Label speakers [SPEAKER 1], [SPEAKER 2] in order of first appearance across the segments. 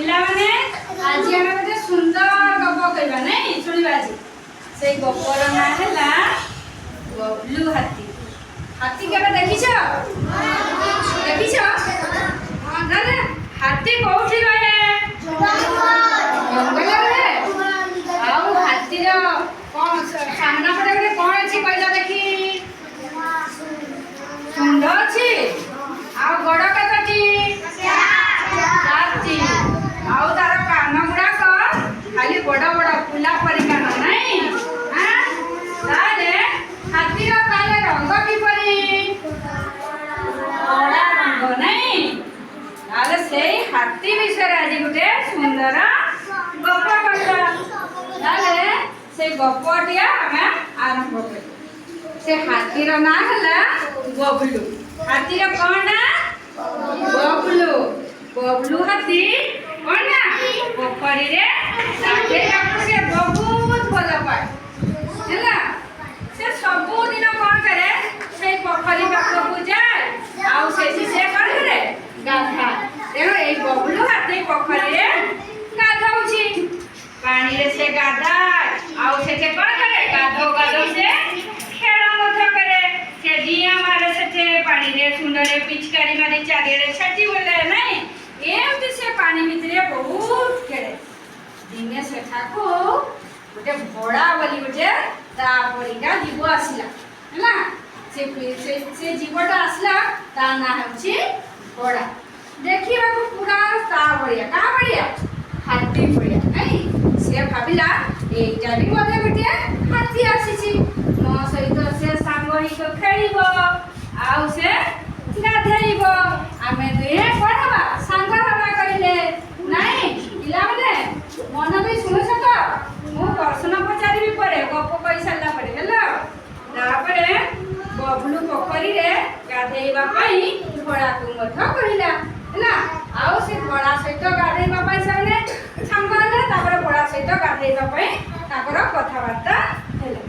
[SPEAKER 1] ପିଲାମାନେ ଆଜି ଆମେ ଗୋଟେ ସୁନ୍ଦର ଗପ କହିବା ନାଇଁ ଶୁଣିବା ଆଜି। ସେଇ ଗପର ନାଁ ହେଲା ବବଲୁ ହାତୀ। ହାତୀ କେବେ ଦେଖିଛ? ଦେଖିଛ? ତାହେଲେ ହାତୀ କୋଉଠି ରହେ? ଜଙ୍ଗଲରେ। ଆଉ ହାତୀର କଣ ସାମ୍ନା ପଟେ ଗୋଟେ କଣ ଅଛି କହିଲ ଦେଖି? ଶୁଣ୍ଢ ଅଛି। ଆଉ ଗୋଡ଼ କେତୋଟି? ଚାରିଟି। ଆଉ ତାର କାନ ଗୁଡାକ ଖାଲି ବଡ଼ ବଡ଼ ଫୁଲା ପରି କାନ ନାଇଁ? ତାହେଲେ ହାତୀର ତାହେଲେ ରଙ୍ଗ କିପରି? କଳା ରଙ୍ଗ ନାଇଁ? ତାହେଲେ ସେଇ ହାତୀ ବିଷୟରେ ଆଜି ଗୋଟେ ସୁନ୍ଦର ଗପ କହିବା। ତାହେଲେ ସେଇ ଗପଟି ଆମେ ଆରମ୍ଭ କରିବା। ସେ ହାତୀର ନାଁ ହେଲା ବବଲୁ। ହାତୀର କଣ ନା? ବବଲୁ। ବବଲୁ ହାତୀ କଣ ନା ପୋଖରୀରେ ଗାଧେଇବାକୁ ସେ ବହୁତ ଭଲ ପାଏ ହେଲା। ସେ ସବୁଦିନ କଣ କରେ ସେଇ ପୋଖରୀ ପାଖକୁ ଯାଏ ଆଉ ସେଠି ସେ କଣ କରେ ଗାଧାଏ। ତେଣୁ ଏଇ ବବଲୁ ହାତୀ ପୋଖରୀରେ ଗାଧଉଛି। ପାଣିରେ ସେ ଗାଧାଏ ଆଉ ସେଠି କଣ କରେ ଗାଧଉ ଗାଧଉ ସେ ଖେଳ ମଧ୍ୟ କରେ। ସେ ଡିଆଁ ମାରେ ସେଠି ପାଣିରେ ସୁନ୍ଦରରେ ପିଚକାରୀ ମାରି ଚାରିଆଡେ ଛାଟି ବୁଲେ ନାଇଁ? ଏମିତି ସେ ପାଣି ଭିତରେ ବହୁତ ଖେଳେ। ଦିନେ ସେଠାକୁ ଗୋଟେ ଭଡ଼ା ବୋଲି ଗୋଟେ ତା ପରିକା ଜୀବ ଆସିଲା ହେଲା। ସେ ଜୀବଟା ଆସିଲା ତା ନାଁ ହେଉଛି ଭଡ଼ା। ଦେଖିବାକୁ ପୁରା ତା ଭଳିଆ କାହା ଭଳିଆ? ହାତୀ ଭଳିଆ ନାଇଁ? ସେ ଭାବିଲା ଏଇଟା ବି ବୋଧେ ଗୋଟେ ହାତୀ ଆସିଛି, ମୋ ସହିତ ସେ ସାଙ୍ଗ ହେଇକି ଖେଳିବ ଆଉ ସେ ଗାଧେଇବ। ଆମେ ଦୁହେଁ କଣ ହବା? ସାଙ୍ଗ ହବା କହିଲେ ନାଇଁ? ପିଲାମାନେ ମନ ଦେଇ ଶୁଣୁଛ ତ? ମୁଁ ପ୍ରଶ୍ନ ପଚାରିବି ପରେ ଗପ କହି ସାରିଲା ପରେ ହେଲା। ତାପରେ ବବଲୁ ପୋଖରୀରେ ଗାଧେଇବା ପାଇଁ ଘୋଡ଼ାକୁ ମଧ୍ୟ କହିଲା ହେଲା। ଆଉ ସେ ଘୋଡ଼ା ସହିତ ଗାଧେଇବା ପାଇଁ ସେମାନେ ସାଙ୍ଗ ହେଲେ। ତାପରେ ଘୋଡ଼ା ସହିତ ଗାଧେଇବା ପାଇଁ ତାଙ୍କର କଥାବାର୍ତ୍ତା ହେଲେ।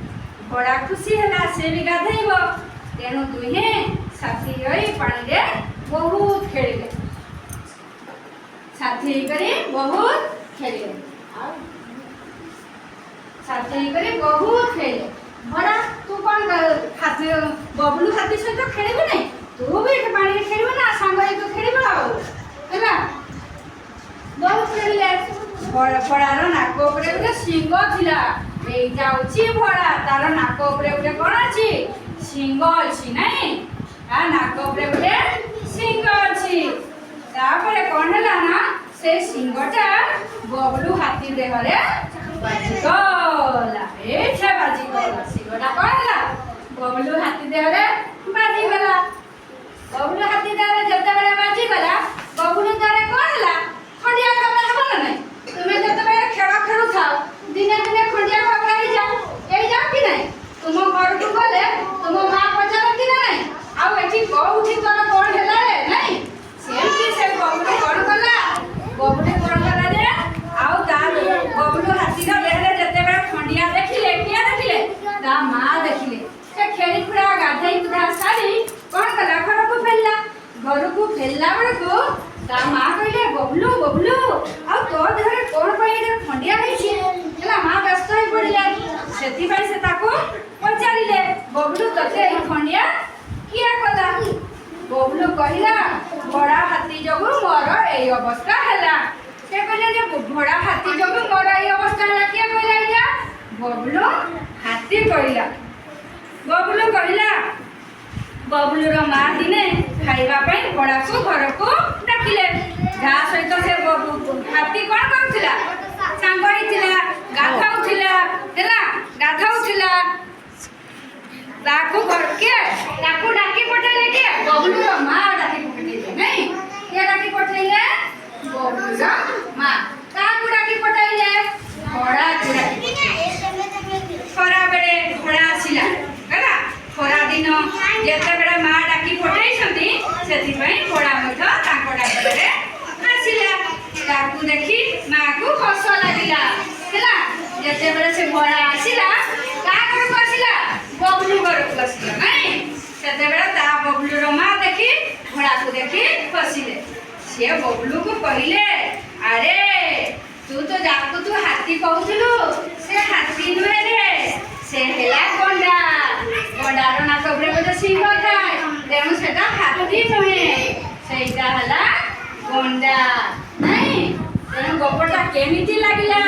[SPEAKER 1] ଘୋଡ଼ା ଖୁସି ହେଲା, ସେ ବି ଗାଧେଇବ। ତେଣୁ ଦୁହେଁ ସାଥୀ ହୋଇ ପାଣିରେ ବହୁତ ଖେଳିଲେ। ସାଥୀ ହେଇକରି ବହୁତ ଖେଳିଲେ। ସାଥୀ ହେଇକରି ବହୁତ ଖେଳିଲେ। ଭଡ଼ା ତୁ କଣ ହାତୀ ବବଲୁ ହାତୀ ସହିତ ଖେଳିବୁ ନାଇଁ? ତୁ ବି ପାଣିରେ ଖେଳିବୁ ନା ସାଙ୍ଗ ହେଇକି ଖେଳିବ ଆଉ ହେଲା। ବହୁତ ଖେଳିଲେ। ଭଡ଼ାର ନାକ ଉପରେ ଗୋଟେ ଶିଙ୍ଗ ଥିଲା। ଏଇ ଯାଉଛି ଭଡ଼ା, ତାର ନାକ ଉପରେ ଗୋଟେ କଣ ଅଛି? ଶିଙ୍ଗ ଅଛି ନାଇଁ? ତା ନାକ ଉପରେ ଗୋଟେ ଶିଙ୍ଗ ଅଛି। ତାପରେ କଣ ହେଲା ନା ସେ ଶିଙ୍ଗଟା ବବଲୁ ହାତୀ ଦେହରେ ବାଜିଗଲା। ଏଇଠି ବାଜିଗଲା। ଶିଙ୍ଗଟା କଣ ହେଲା? ବବଲୁ ହାତୀ ଦେହରେ ବାଜିଗଲା। ବବଲୁ ହାତୀ ଦେହରେ ଯେତେବେଳେ ବାଜିଗଲା ବବଲୁ ଦେହରେ କଣ ହେଲା? ଖଣ୍ଡିଆ ଖାବରା ହବ ନା ନାଇଁ? ତୁମେ ଯେତେବେଳେ ଖେଳ ଖେଳୁଥାଅ ଦିନେ ଦିନେ ଖଣ୍ଡିଆ ଖାବରା ହେଇଯାଅ କି ନାଇଁ? ତୁମ ଘରକୁ ଗଲେ ତୁମ ମା ପଚାରନ୍ତି ନା ନାଇଁ ଆଉ ଏଠି କୋଉଠି ତୋର କଣ ହେଲା ରେ ନାଇଁ? ସେମିତି ସେ ବବଲୁ କଣ କଲା? ବବଲୁ କଣ କଲା ଯେ ଆଉ ତା ବବଲୁ ହାତୀର ଦେହରେ ଯେତେବେଳେ ଖଣ୍ଡିଆ ଦେଖିଲେ, କିଏ ଦେଖିଲେ? ତା ମା ଦେଖିଲେ। ସେ ଖେଳି ଖୁଳା ଗାଧେଇ ଗୁଧା ସାରି କଣ କଲା? ଘରକୁ ଫେରିଲା। ଘରକୁ ଫେରିଲା ବେଳକୁ ତା ମା କହିଲେ ବବଲୁ ବବଲୁ ଆଉ ତୋ ଦେହରେ କଣ ପାଇଁ ଏଠି ଖଣ୍ଡିଆ ହେଇଛି ହେଲା। ମା ବ୍ୟସ୍ତ ହେଇ ପଡ଼ିଲା। ସେଥିପାଇଁ ସେ ତାକୁ ପଚାରିଲେ ବବଲୁ ତତେ ଏଇ ଖଣ୍ଡିଆ କିଏ କଲା? ବବଲୁ କହିଲା ଭଡ଼ା ହାତୀ ଯୋଗୁଁ ମୋର ଏଇ ଅବସ୍ଥା ହେଲା। ସେ କହିଲେ ଯେ ଭଡ଼ା ହାତୀ ଯୋଗୁଁ ମୋର ଏଇ ଅବସ୍ଥା ହେଲା, କିଏ କହିଲା ଏଇଟା? ବବଲୁ ହାତୀ କହିଲା। ବବଲୁ କହିଲା ବବଲୁର ମା ଦିନେ ଖାଇବା ପାଇଁ ଭଡ଼ାକୁ ଘରକୁ ଡାକିଲେ। ଯାହା ସହିତ ସେ ହାତୀ କଣ କରୁଥିଲା? ସାଙ୍ଗ ହେଇଥିଲା, ଗାଧଉଥିଲା ହେଲା। ଗାଧଉଥିଲା। ତାକୁ ଡାକି ପଠେଇଲେ କିଏ? ବବଲୁର ମା ଡାକି ପଠେଇଲେ ନାଇଁ? କିଏ ଡାକି ପଠେଇଲେ? ବବଲୁର ମା। କାହାକୁ ଡାକି ପଠେଇଲେ? ଭଡ଼ାକୁ ଡାକି ପଠେଇଲେ। ଖରାବେଳେ ଭଡ଼ା ଆସିଲା ହେଲା। ଖରା ଦିନ ଯେତେବେଳେ ମା ଡାକି ପଠେଇଛନ୍ତି ସେଥିପାଇଁ ଭଡ଼ା ମଧ୍ୟ ତାଙ୍କ ଡାକରେ ଆସିଲା। ତାକୁ ଦେଖି ମାକୁ ହସ ଲାଗିଲା ହେଲା। ଯେତେବେଳେ ସେ ଭଡ଼ା ଆସିଲା କାହା ଘରକୁ ଆସିଲା? ବବଲୁ ଘରକୁ ଆସିଲା ନାଇଁ? ସେତେବେଳେ ତା ବବଲୁର ମା ଦେଖି ଭଡ଼ାକୁ ଦେଖି ହସିଲେ। ସିଏ ବବଲୁକୁ କହିଲେ ଆରେ ହାତୀ କହୁଥିଲୁ ସେ ହାତୀ ନୁହେଁ ରେ ସେ ହେଲା ଗଣ୍ଡା ଗଣ୍ଡାର ନାକ ଉପରେ ଗୋଟେ ଶିଙ୍ଗ ଥାଏ ତେଣୁ ସେଟା ହାତୀ ନୁହେଁ ସେଇଟା ହେଲା ଗଣ୍ଡା ନାଇଁ ତେଣୁ ଗପଟା କେମିତି ଲାଗିଲା